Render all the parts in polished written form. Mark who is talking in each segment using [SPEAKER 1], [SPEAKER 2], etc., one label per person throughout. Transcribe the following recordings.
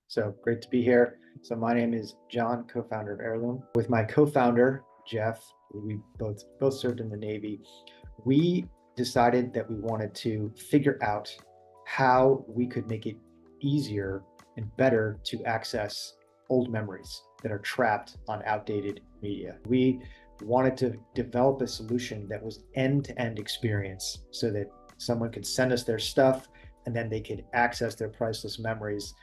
[SPEAKER 1] So great to be here. So my name is John, co-founder of Heirloom. With my co-founder, Jeff, we both served in the Navy. We decided that we wanted to figure out how we could make it easier and better to access old memories that are trapped on outdated media. We wanted to develop a solution that was end-to-end experience so that someone could send us their stuff and then they could access their priceless memories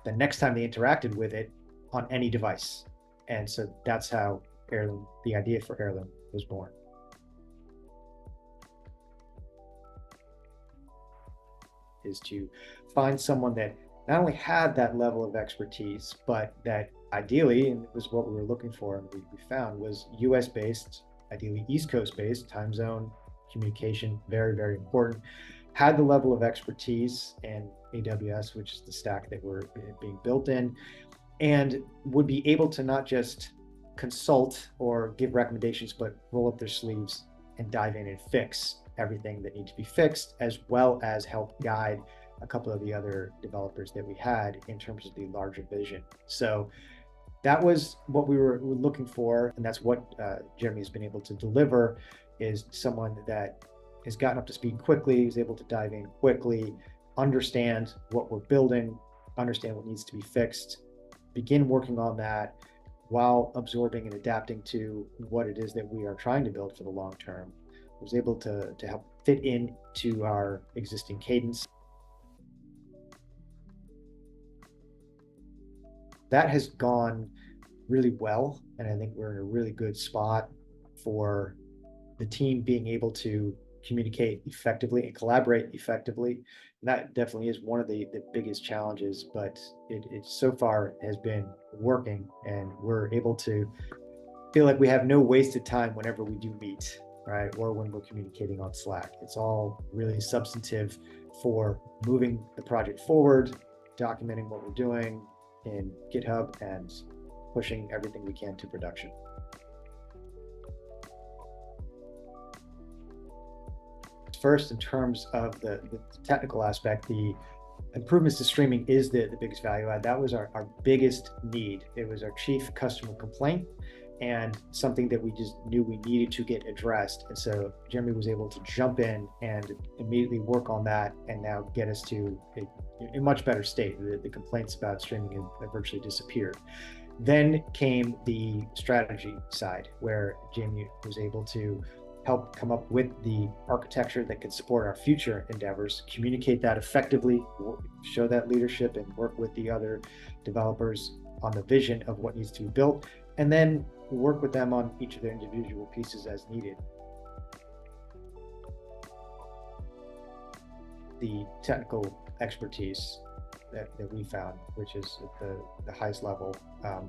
[SPEAKER 1] the next time they interacted with it on any device. And so that's how Heirloom, the idea for Heirloom, was born. Is to find someone that not only had that level of expertise, but that ideally, and it was what we were looking for and we found, was US based, ideally East Coast based, time zone, communication, very, very important, had the level of expertise in AWS, which is the stack that we're being built in, and would be able to not just consult or give recommendations, but roll up their sleeves and dive in and fix everything that needs to be fixed, as well as help guide a couple of the other developers that we had in terms of the larger vision. So that was what we were looking for, and that's what Jeremy has been able to deliver, is someone that has gotten up to speed quickly, is able to dive in quickly, understand what we're building, understand what needs to be fixed, begin working on that while absorbing and adapting to what it is that we are trying to build for the long term. Was able to help fit into our existing cadence. That has gone really well, and I think we're in a really good spot for the team being able to communicate effectively and collaborate effectively. And that definitely is one of the biggest challenges, but it so far has been working, and we're able to feel like we have no wasted time whenever we do meet, right? Or when we're communicating on Slack. It's all really substantive for moving the project forward, documenting what we're doing in GitHub, and pushing everything we can to production. First, in terms of the technical aspect, the improvements to streaming is the biggest value add. That was our biggest need. It was our chief customer complaint and something that we just knew we needed to get addressed. And so Jeremy was able to jump in and immediately work on that and now get us to a much better state. The complaints about streaming have virtually disappeared. Then came the strategy side, where Jamie was able to help come up with the architecture that could support our future endeavors, communicate that effectively, show that leadership, and work with the other developers on the vision of what needs to be built, and then work with them on each of their individual pieces as needed. The technical expertise that we found, which is at the highest level,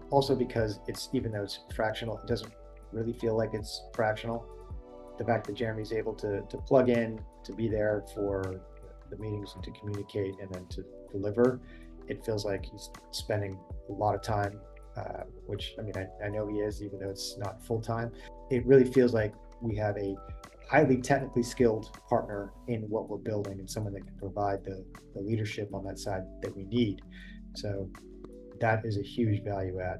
[SPEAKER 1] also because it's, even though it's fractional, it doesn't really feel like it's fractional. The fact that Jeremy's able to plug in, to be there for the meetings and to communicate and then to deliver, it feels like he's spending a lot of time, which, I mean, I know he is, even though it's not full time. It really feels like we have a highly technically skilled partner in what we're building, and someone that can provide the leadership on that side that we need. So that is a huge value add.